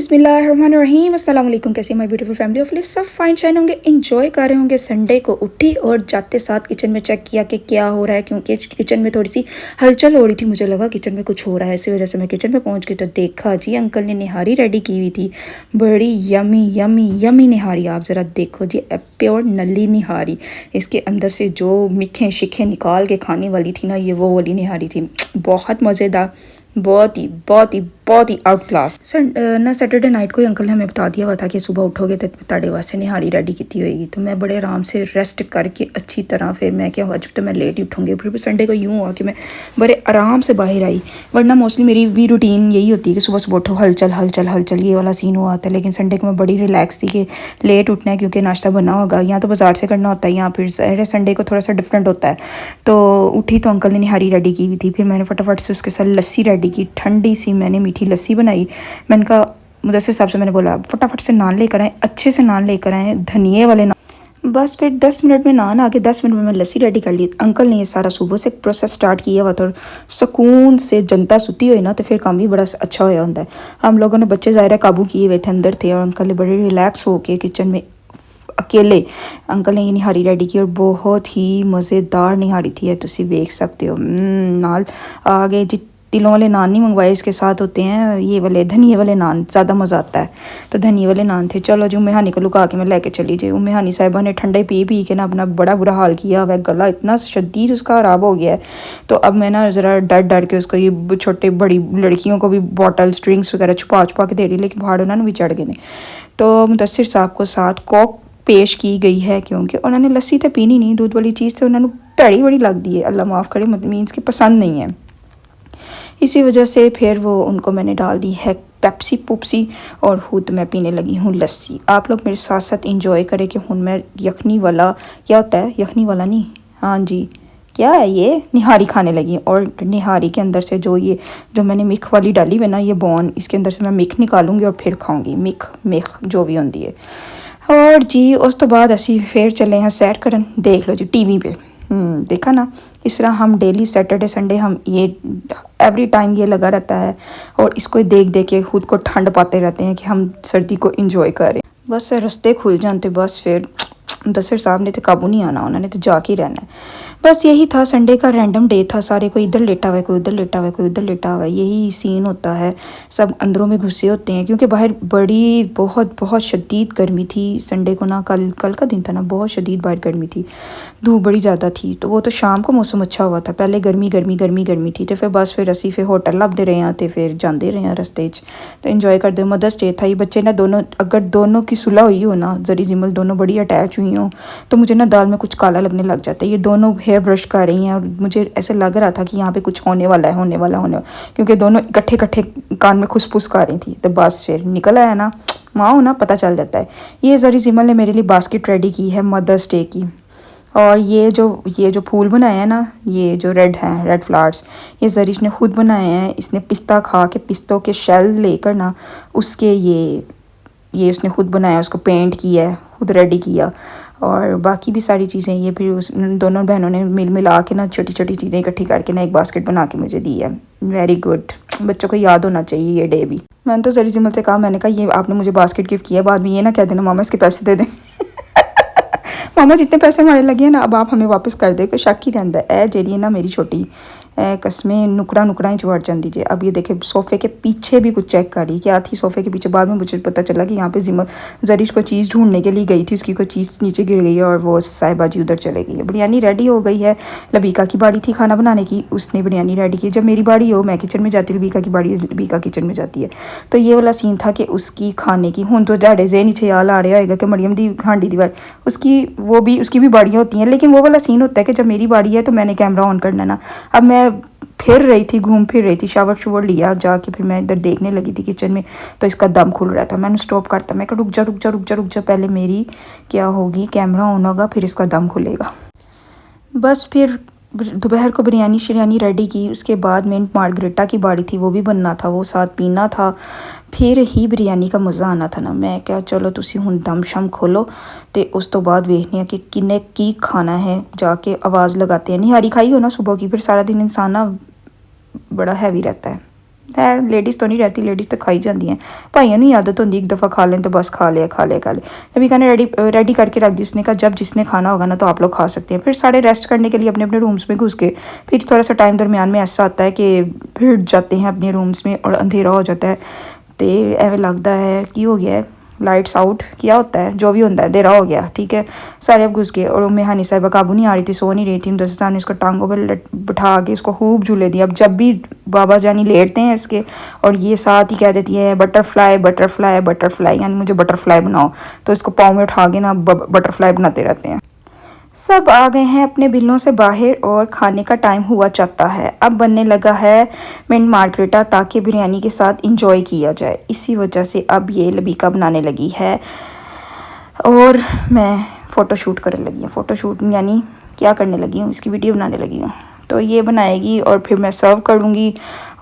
बिस्मिल्लाहिर्रहमानिर्रहीम अस्सलाम वालेकुम। कैसे my beautiful family of list सब फाइन शाइन होंगे, इंजॉय कर रहे होंगे। संडे को उठी और जाते साथ किचन में चेक किया कि क्या हो रहा है, क्योंकि किचन में थोड़ी सी हलचल हो रही थी। मुझे लगा किचन में कुछ हो रहा है, इसी वजह से मैं किचन में पहुंच गई तो देखा जी अंकल ने निहारी रेडी की हुई थी। बड़ी यमी यमी यमी निहारी, आप ज़रा देखो जी, प्योर नली निहारी। इसके अंदर से जो मीठे शिखे निकाल के खाने वाली थी ना, ये वो वाली निहारी थी। बहुत मज़ेदार, बहुत ही आउट क्लास। ना सैटरडे नाइट को ही अंकल ने हमें बता दिया हुआ था कि सुबह उठोगे तो ताड़े वास्ते निहारी रेडी की होएगी। तो मैं बड़े आराम से रेस्ट करके अच्छी तरह फिर मैं क्या हुआ, जब तो मैं लेट ही उठूँगी। फिर संडे को यूँ हुआ कि मैं बड़े आराम से बाहर आई, वरना मोस्टली मेरी भी रूटीन यही होती है कि सुबह सुबह उठो, हलचल हलचल हलचल, ये वाला सीन हुआ आता है। लेकिन संडे को मैं बड़ी रिलैक्स थी कि लेट उठना है क्योंकि नाश्ता बना होगा, यहाँ तो बाजार से करना होता है, यहाँ फिर संडे को थोड़ा सा डिफरेंट होता है। तो उठी तो अंकल ने निहारी रेडी की हुई थी। फिर मैंने फटाफट से उसके साथ लस्सी रेडी की, ठंडी सी मैंने मीठी लस्सी बनाई। मैंने कहा मुदस्सिर साहब से मैंने बोला फटाफट से नान लेकर आए, अच्छे से नान लेकर आए, धनिए वाले नान। बस फिर 10 मिनट में नान आके 10 मिनट में मैं लस्सी रेडी कर ली। अंकल ने ये सारा सुबह से प्रोसेस स्टार्ट किया हुआ था। सुकून से जनता सुती हुई ना, तो फिर काम भी बड़ा अच्छा होया होता है। हम लोगों ने बच्चे ज़ाहिर काबू किए हुए थे, अंदर थे, और अंकल ने बड़े रिलैक्स होके किचन में अकेले अंकल ने ये निहारी रेडी की और बहुत ही मज़ेदार निहारी थी। है तुसी देख सकते हो। नाल आगे जी तिलों वाले नान नहीं मंगवाए, इसके साथ होते हैं ये वाले धनिए वाले नान, ज़्यादा मज़ा आता है। तो धनिए वाले नान थे। चलो जी, उम्मे हानी को लुका के मैं लेके चली जी। उम्मे हानी साहिबा ने ठंडा पी के ना अपना बड़ा बुरा हाल किया हुआ है, गला इतना शदीद उसका ख़राब हो गया है। तो अब मैं ना ज़रा डर के उसको, ये छोटे बड़ी लड़कियों को भी बॉटल्स ड्रिंक्स वगैरह छुपा के दे रही, लेकिन भाड़ उन्होंने भी चढ़ गए। तो मुदस्सिर साहब को साथ कोक पेश की गई है, क्योंकि उन्होंने लस्सी तो पीनी नहीं, दूध वाली चीज़ तो उन्होंने भैड़ी बड़ी लगती है, अल्लाह माफ़ करे, मीन्स की पसंद नहीं है। इसी वजह से फिर वो उनको मैंने डाल दी है पेप्सी पुप्सी, और खुद मैं पीने लगी हूँ लस्सी। आप लोग मेरे साथ साथ इंजॉय करें कि हूँ मैं यखनी वाला, क्या होता है यखनी वाला नहीं, हाँ जी क्या है ये, निहारी खाने लगी। और निहारी के अंदर से जो मैंने मिख वाली डाली हुई ना, ये बॉन, इसके अंदर से मैं मिख निकालूंगी और फिर खाऊंगी मिख जो भी होती है। और जी उस तो बाद असी फिर चले हैं सैर करन। देख लो जी टीवी पे, देखा ना, इस तरह हम डेली सैटरडे संडे हम ये एवरी टाइम ये लगा रहता है, और इसको देख के खुद को ठंड पाते रहते हैं कि हम सर्दी को इंजॉय करें। बस रास्ते खुल जाते, बस फिर मुदस्सिर साहब ने तो काबू नहीं आना, उन्होंने तो जाके रहना है। बस यही था संडे का रैंडम डे था। सारे कोई इधर लेटा हुआ है, कोई उधर लेटा हुआ है, कोई उधर लेटा हुआ है, यही सीन होता है। सब अंदरों में घुसे होते हैं क्योंकि बाहर बड़ी बहुत शदीद गर्मी थी संडे को ना। कल का दिन था ना, बहुत शदीद बाहर गर्मी थी, धूप बड़ी ज़्यादा थी। तो वो तो शाम को मौसम अच्छा हुआ था, पहले गर्मी थी। तो फिर बस फिर असी फिर होटल लभदे रहे हैं, तो फिर जाते रहे हैं रस्ते तो इंजॉय करते। मदर्स डे था, ये बच्चे ना दोनों, अगर दोनों की सुलह हुई हो ना, जरी जिमल दोनों बड़ी अटैच हुई हो, तो मुझे ना दाल में कुछ काला लगने लग जाता है। ये दोनों हेयर ब्रश कर रही हैं और मुझे ऐसे लग रहा था कि यहाँ पे कुछ होने वाला, क्योंकि दोनों इकट्ठे कान में खुसफुस कर रही थी। तो बस फिर निकल आया ना, माँ ना पता चल जाता है। ये जरी जिमल ने मेरे लिए बास्केट रेडी की है मदर्स डे की। और ये जो फूल बनाए हैं ना, ये जो रेड फ्लावर्स, ये जरीश ने खुद बनाए हैं। इसने पिस्ता खा के, पिस्तों के शेल लेकर ना, उसके ये उसने खुद बनाया, उसको पेंट किया है, खुद रेडी किया। और बाकी भी सारी चीज़ें ये फिर उस दोनों बहनों ने मिला के ना, छोटी छोटी चीज़ें इकट्ठी करके ना एक बास्केट बना के मुझे दी है। वेरी गुड, बच्चों को याद होना चाहिए ये डे भी। मैंने तो जरी जिमल से कहा, मैंने कहा ये आपने मुझे बास्केट गिफ्ट किया, बाद में ये ना कह देना मामा इसके पैसे दे दें। मामा जितने पैसे हमारे लगे हैं ना, अब आप हमें वापस कर दे, कोई शक ही रहता है। जी ना मेरी छोटी कसमें नुकड़ा ही चढ़ जाती है। अब ये देखे सोफ़े के पीछे भी कुछ चेक कर रही, क्या थी सोफ़े के पीछे। बाद में मुझे पता चला कि यहाँ पे जरीश को चीज़ ढूंढने के लिए गई थी, उसकी कोई चीज़ नीचे गिर गई है और वो साहिबा जी उधर चले गई है। बिरयानी रेडी हो गई है। लबीका की बारी थी खाना बनाने की, उसने बिरयानी रेडी की। जब मेरी बारी हो मैं किचन में जाती, लबीका की बारी लबीका किचन में जाती है। तो ये वाला सीन था कि उसकी खाने की हूँ तो ढाड़े से नीचे याल आ रहा होगा कि मरियम दी हांडी दी बारी, उसकी भी बाड़ियाँ होती हैं। लेकिन वो वाला सीन होता है कि जब मेरी बारी है तो मैंने कैमरा ऑन करना ना। अब मैं घूम फिर रही थी, शावर लिया जाके, फिर मैं इधर देखने लगी थी किचन में, तो इसका दम खुल रहा था। मैंने स्टॉप करता, मैं कहा रुक जा, पहले मेरी क्या होगी, कैमरा ऑन होगा, फिर इसका दम खुलेगा। बस फिर दोपहर को बिरयानी रेडी की। उसके बाद मिंट मार्गरेटा की बारी थी, वो भी बनना था, वो साथ पीना था, फिर ही बिरयानी का मज़ा आना था ना। मैं क्या चलो तुसी हुण दम शम खोलो, तो उस तो बाद वेखने कि किन्ने की खाना है, जाके आवाज़ लगाते हैं। निहारी खाई हो ना सुबह की, फिर सारा दिन इंसान ना बड़ा हैवी रहता है, खैर लेडीज़ तो नहीं रहती, लेडीज़ तो खाई जाती हैं, भाइयों नहीं आदत होती एक दफ़ा खा लें तो बस खा लिया खा लिया खा लिया। अभी कहने रेडी करके रख दी उसने कहा जब जिसने खाना होगा ना तो आप लोग खा सकते हैं। फिर सारे रेस्ट करने के लिए अपने अपने रूम्स में घुस गए। फिर थोड़ा सा टाइम दरमियान में ऐसा आता है कि फिर जाते हैं अपने रूम्स में और अंधेरा हो जाता है, तो एवं लगता है कि हो गया है लाइट्स आउट किया होता है, जो भी होता है अंधेरा हो गया, ठीक है। सारे अब घुस गए और उम्मे हानी साहिबा काबू नहीं आ रही थी, सो नहीं रही थी। दस्ता ने उसको टांगों पर बिठा के उसको खूब झूले दिया। अब जब भी बाबा जानी लेटते हैं इसके और ये साथ ही कह देती है बटरफ्लाई बटरफ्लाई बटरफ्लाई, यानी मुझे बटरफ्लाई बनाओ, तो इसको पाँव में उठा के ना बटरफ्लाई बनाते रहते हैं। सब आ गए हैं अपने बिलों से बाहर और खाने का टाइम हुआ चाहता है। अब बनने लगा है मिंट मार्गरेटा ताकि बिरयानी के साथ इंजॉय किया जाए। इसी वजह से अब ये लबीका बनाने लगी है और मैं फ़ोटोशूट करने लगी हूँ। फ़ोटोशूट यानी क्या करने लगी हूँ, इसकी वीडियो बनाने लगी हूँ। तो ये बनाएगी और फिर मैं सर्व करूँगी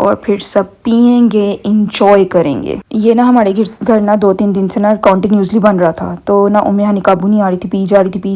और फिर सब पियेंगे इंजॉय करेंगे। ये ना हमारे घर ना 2-3 दिन से ना कंटिन्यूसली बन रहा था, तो ना उम्मे हानी काबू नहीं आ रही थी, पी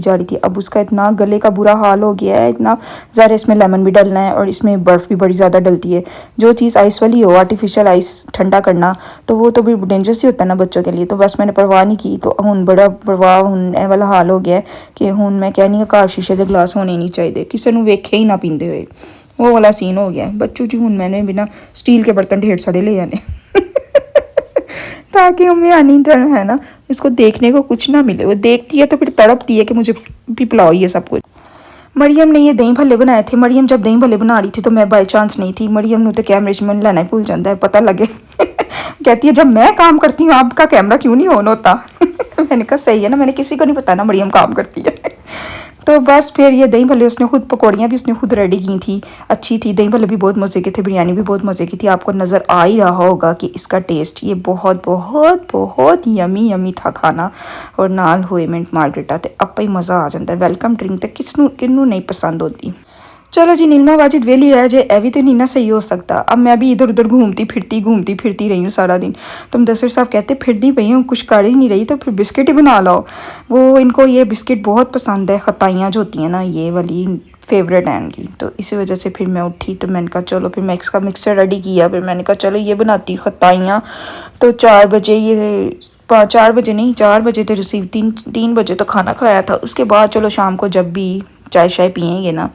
जा रही थी। अब उसका इतना गले का बुरा हाल हो गया है, इतना ज़्यादा इसमें लेमन भी डलना है और इसमें बर्फ़ भी बड़ी ज़्यादा डलती है। जो चीज़ आइस वाली हो, आर्टिफिशियल आइस ठंडा करना, तो वो तो भी डेंजरस ही होता है ना बच्चों के लिए। तो बस मैंने परवाह नहीं की, तो हूँ बड़ा परवाह हूँ ए वाला हाल हो गया है कि हूँ मैं कहनी घर शीशे के ग्लास होने नहीं चाहिए, किसी को वेखे ही ना पींदे हुए, वो वाला सीन हो गया है। बच्चों जी हूँ मैंने बिना स्टील के बर्तन ढेर सारे ले जाने ताकि उम्मी हानी है ना इसको देखने को कुछ ना मिले। वो देखती है तो फिर तड़पती है कि मुझे भी पिलाओ ये सब कुछ। मरियम ने ये दही भल्ले बनाए थे। मरियम जब दही भल्ले बना रही थी तो मैं बाई चांस नहीं थी। मरियम ने तो कैमरे से मन लेना ही भूल जाता है, पता लगे कहती है जब मैं काम करती हूँ आपका कैमरा क्यों नहीं ऑन होता मैंने कहा सही है ना, मैंने किसी को नहीं बताना मरियम काम करती है तो बस फिर ये दही भल्ले उसने खुद, पकौड़ियाँ भी उसने खुद रेडी की थी, अच्छी थी। दही भल्ले भी बहुत मज़े के थे, बिरयानी भी बहुत मज़े की थी। आपको नज़र आ ही रहा होगा कि इसका टेस्ट ये बहुत बहुत बहुत यमी यमी था खाना। और नाल हुए मिंट मार्गरेटा तो आपे ही मज़ा आ जाता है। वेलकम ड्रिंक तो किसनू नहीं पसंद होती। चलो जी नीलमा वाजिद वेली रह जाए, ए भी तो नहीं ना सही हो सकता। अब मैं भी इधर उधर घूमती फिरती रही हूँ सारा दिन। तो मुदस्सिर साहब कहते फिरती पई हूँ, कुछ कर ही नहीं रही तो फिर बिस्किट ही बना लाओ। वो इनको ये बिस्किट बहुत पसंद है, खताइयाँ जो होती हैं ना ये वाली फेवरेट है इनकी। तो इसी वजह से फिर मैं उठी तो मैंने कहा चलो, फिर मैं इसका मिक्सचर रेडी किया। फिर मैंने कहा चलो ये बनाती खताइयाँ। तो 4 बजे ये 4 बजे नहीं 4 बजे तो रिसीव 3 बजे तो खाना खाया था। उसके बाद चलो शाम को जब भी चाय शाय पियेंगे ना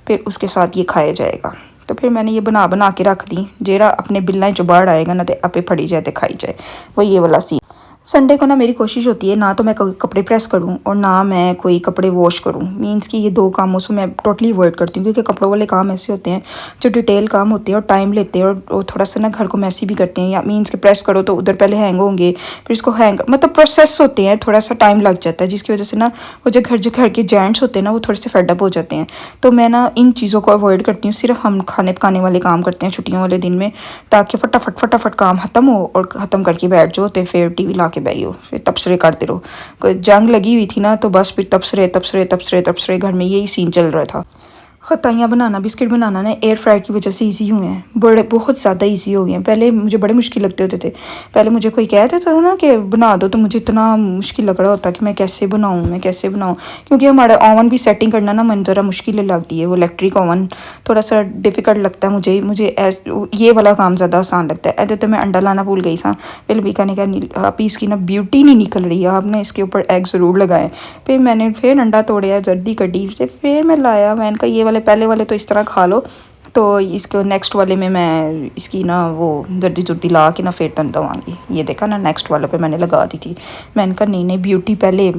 फिर उसके साथ ये खाया जाएगा। तो फिर मैंने ये बना के रख दी, जेरा अपने बिल्ला जो बाढ़ आएगा ना तो आपे फड़ी जाए तो खाई जाए, वो ये वाला सी। संडे को ना मेरी कोशिश होती है ना तो मैं कोई कपड़े प्रेस करूं और ना मैं कोई कपड़े वॉश करूं। मींस कि ये 2 कामों से मैं टोटली अवॉइड करती हूँ, क्योंकि कपड़ों वाले काम ऐसे होते हैं जो डिटेल काम होते हैं और टाइम लेते हैं और थोड़ा सा ना घर को मैसी भी करते हैं। या मींस कि प्रेस करो तो उधर पहले हैंग होंगे, फिर इसको हैंग मतलब प्रोसेस होते हैं, थोड़ा सा टाइम लग जाता है, जिसकी वजह से ना वो जो घर के जेंट्स होते हैं ना वो थोड़े से फेडअप हो जाते हैं। तो मैं ना इन चीज़ों को अवॉइड करती हूँ, सिर्फ हम खाने पकाने वाले काम करते हैं छुट्टियों वाले दिन में, ताकि फटाफट काम ख़त्म हो और ख़त्म करके बैठ जाओ तो फिर TV ला के बैठो, फिर तबसरे करते रहो। कोई जंग लगी हुई थी ना तो बस फिर तबसरे घर में यही सीन चल रहा था। खताइयाँ बनाना, बिस्किट बनाना ना एयर फ्रायर की वजह से इजी हुए हैं, बड़े बहुत ज़्यादा इजी हो गए हैं। पहले मुझे बड़े मुश्किल लगते होते थे। पहले मुझे कोई कह देता था ना कि बना दो तो मुझे इतना मुश्किल लग रहा होता कि मैं कैसे बनाऊँ क्योंकि हमारा ओवन भी सेटिंग करना ना मन ज़रा मुश्किल लगती है। वो इलेक्ट्रिक ओवन थोड़ा सा डिफ़िकल्ट लगता है मुझे ये वाला काम ज़्यादा आसान लगता है। ऐसे तो मैं अंडा लाना भूल गई सा। फिर भी कहने का आप इसकी ना ब्यूटी नहीं निकल रही है, आपने इसके ऊपर एग ज़रूर लगाए। फिर मैंने फिर अंडा तोड़िया, जल्दी कड्डी से फिर मैं लाया। मैंने कहा ये पहले वाले तो इस तरह खा लो, तो इसको नेक्स्ट वाले में मैं इसकी ना वो जर्दी ला के ना फिर तन दवाऊँगी। ये देखा ना नेक्स्ट वाले पे मैंने लगा दी थी। मैंने कहा नहीं ब्यूटी पहले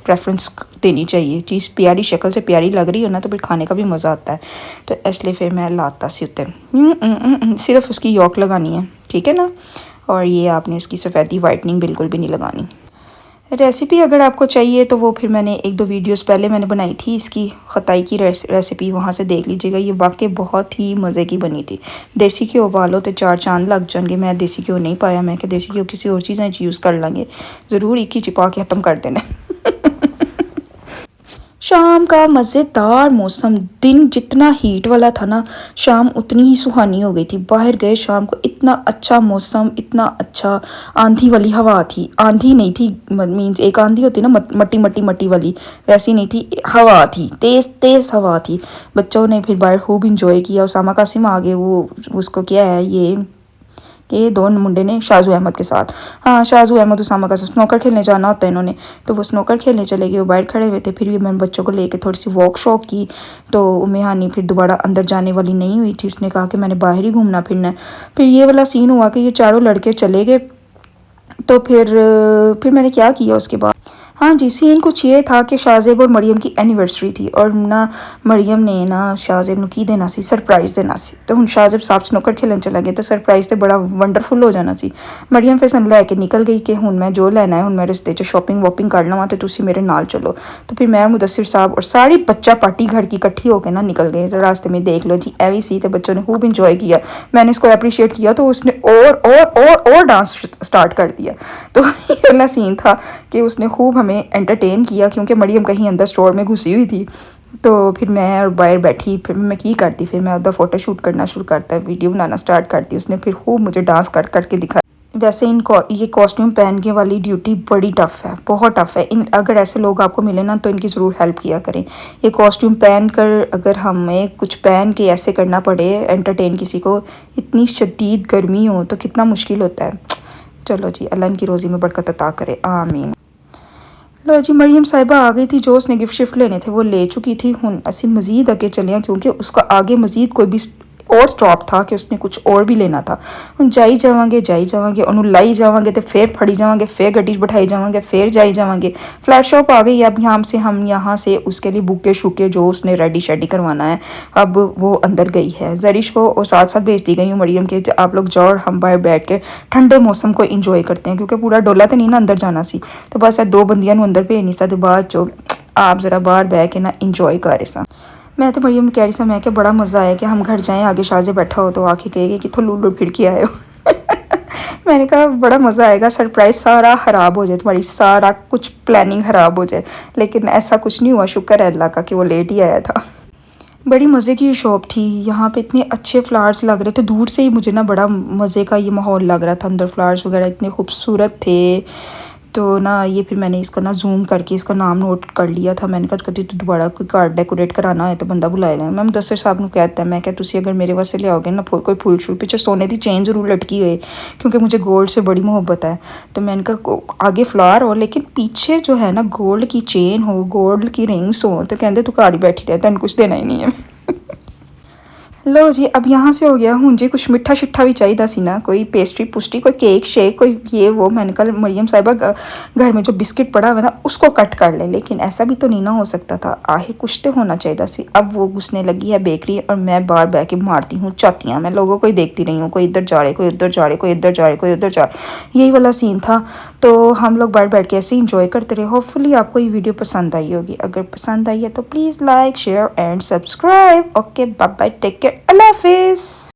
प्रेफरेंस देनी चाहिए, चीज़ प्यारी शक्ल से प्यारी लग रही हो ना तो फिर खाने का भी मज़ा आता है। तो इसलिए फिर मैं लाता सी उत्ते सिर्फ उसकी यॉक लगानी है, ठीक है ना। और ये आपने इसकी सफ़ेदी वाइटनिंग बिल्कुल भी नहीं लगानी। रेसिपी अगर आपको चाहिए तो वो फिर मैंने 1-2 वीडियोस पहले मैंने बनाई थी इसकी खताई की रेसिपी, वहाँ से देख लीजिएगा। ये वाकई बहुत ही मज़े की बनी थी। देसी घ्यो उबालो तो 4 चांद लग जाएंगे। मैं देसी घ्यो नहीं पाया, मैं कि देसी घ्यो किसी और चीज़ें यूज़ कर लेंगे, ज़रूर एक ही चिपा के ख़त्म कर देना शाम का मज़ेदार मौसम, दिन जितना हीट वाला था ना शाम उतनी ही सुहानी हो गई थी। बाहर गए शाम को, इतना अच्छा मौसम, इतना अच्छा। आंधी वाली हवा थी, आंधी नहीं थी मीन्स एक आंधी होती ना मट्टी वाली, वैसी नहीं थी, हवा थी, तेज़ हवा थी। बच्चों ने फिर बाहर खूब इंजॉय किया। उसामा कासिम आ गए, वो उसको क्या है ये कि 2 मुंडे ने शाजू अहमद के साथ। हाँ, शाजू अहमद उसामा का स्नोकर खेलने जाना होता है इन्होंने, तो वो स्नोकर खेलने चले गए, वो बाहर खड़े हुए थे। फिर भी मैंने बच्चों को लेके थोड़ी सी वॉक शॉक की, तो उम्मी हानी फिर दोबारा अंदर जाने वाली नहीं हुई थी, उसने कहा कि मैंने बाहर ही घूमना फिरना है। फिर ये वाला सीन हुआ कि ये चारों लड़के चले गए। तो फिर मैंने क्या किया उसके बाद, हाँ जी, सीन कुछ ये था कि शाहज़ेब और मरियम की एनिवर्सरी थी और ना मरियम ने ना शाहज़ेब ਨੂੰ ਕੀ देना सी, सरप्राइज़ देना सी। तो ਹੁਣ शाहज़ेब साहब स्नूकर खेलन चला गया, तो सरप्राइज़ तो बड़ा वंडरफुल हो जाना सी। मरियम फिर सन लैके निकल गई कि ਹੁਣ मैं जो लेना है, ਹੁਣ मैं रस्ते 'ਚ शॉपिंग वॉपिंग कर लवां तो तुसी मेरे नाल चलो। तो फिर मैं मुदस्सिर साहब और सारी बच्चा पार्टी घर की इकट्ठी होकर ना निकल गए। तो रास्ते में देख लो जी एवी सी, तो बच्चों ने खूब इंजॉय किया। मैंने इसको अप्रिशिएट किया तो उसने और डांस स्टार्ट कर दिया। तो ये वाला सीन था कि उसने खूब हमें एंटरटेन किया, क्योंकि मरियम कहीं अंदर स्टोर में घुसी हुई थी। तो फिर मैं और बाहर बैठी, फिर मैं की करती, फिर मैं उधर फ़ोटो शूट करना शुरू करता, वीडियो बनाना स्टार्ट करती। उसने फिर खूब मुझे डांस कर करके दिखाया। वैसे ये कॉस्ट्यूम पहनने वाली ड्यूटी बड़ी टफ़ है, बहुत टफ़ है। अगर ऐसे लोग आपको मिले ना तो इनकी ज़रूर हेल्प किया करें। ये कॉस्ट्यूम पहन कर अगर हमें कुछ पहन के ऐसे करना पड़े एंटरटेन किसी को, इतनी शदीद गर्मी हो तो कितना मुश्किल होता है। चलो जी, अल्लाह इनकी रोज़ी में बरकत अता करे, आमीन। लो जी, मरियम साहिबा आ गई थी, जो उसने गिफ्ट शिफ्ट लेने थे वो ले चुकी थी। हुन असी मज़ीद अगे चले, क्योंकि उसका आगे मज़ीद कोई भी और स्टॉप था कि उसने कुछ और भी लेना था। हम जाई जावांगे उन्होंने लाई जावांगे तो फिर फड़ी जावांगे, फिर गड्डी बिठाई जावांगे, फिर जाई जावांगे। फ्लैट शॉप आ गई। अब हम यहाँ से उसके लिए बुके शुके जो उसने रेडी शेडी करवाना है, अब वो अंदर गई है। जरिश को और साथ साथ भेजती गई हूँ मरियम के, आप लोग जाओ और हम बाहर बैठ के ठंडे मौसम को इंजॉय करते हैं, क्योंकि पूरा डोला तो नहीं ना अंदर जाना सी। तो बस 2 बंदियां अंदर भेज नहीं सकते, बाद चो आप जरा बाहर बह के ना इंजॉय कर रहे सा। मैं तो मरियम कह रही सा, मैं कि बड़ा मज़ा आया कि हम घर जाएं, आगे शाहजे बैठा हो तो आके कहेगी कि तो लूडो फिर के आए हो। मैंने कहा बड़ा मज़ा आएगा, सरप्राइज़ सारा ख़राब हो जाए, तुम्हारी सारा कुछ प्लानिंग ख़राब हो जाए। लेकिन ऐसा कुछ नहीं हुआ, शुक्र है अल्लाह का कि वो लेट ही आया था। बड़ी मज़े की शॉप थी, यहाँ पे इतने अच्छे फ्लावर्स लग रहे थे, दूर से ही मुझे ना बड़ा मज़े का ये माहौल लग रहा था। अंदर फ्लावर्स वगैरह इतने खूबसूरत थे। तो ना ये फिर मैंने इसको ना जूम करके इसका नाम नोट कर लिया था। मैंने कहा कभी तो दोबारा कोई कार्ड डेकोरेट कराना है तो बंदा बुलाए लें। मैं मुदस्सिर साहब को कहता है, मैं क्या तुसी अगर मेरे वास्ते ले आओगे ना कोई फूल शूल, पीछे सोने की चेन ज़रूर लटकी हुई, क्योंकि मुझे गोल्ड से बड़ी मोहब्बत है। तो मैंने कहा आगे फ्लावर हो लेकिन पीछे जो है ना गोल्ड की चेन हो, गोल्ड की रिंग्स हो। तो कहते तू गाड़ी बैठी रहता है, कुछ देना ही नहीं है। लो जी, अब यहाँ से हो गया हूँ जी, कुछ मिठा शिट्ठा भी चाहिए सी ना, कोई पेस्ट्री पुस्ट्री, कोई केक शेक, कोई ये वो। मैंने कल मरियम साहिबा घर में जो बिस्किट पड़ा हुआ ना उसको कट कर ले, लेकिन ऐसा भी तो नहीं ना हो सकता था, आखिर कुछ तो होना चाहिए सी। अब वो घुसने लगी है बेकरी और मैं बाहर बह के मारती हूँ चातियाँ। मैं लोगों को ही देखती रही हूँ, कोई इधर जा रहे, कोई उधर जा रहे, कोई इधर जा रहे, कोई उधर जा रहे, यही वाला सीन था। तो हम लोग बाहर बैठ के ऐसे इंजॉय करते रहे। होपफुली आपको ये वीडियो पसंद आई होगी, अगर पसंद आई है तो please like share and subscribe. Okay, bye bye, take care, अल्लाह हाफिज़।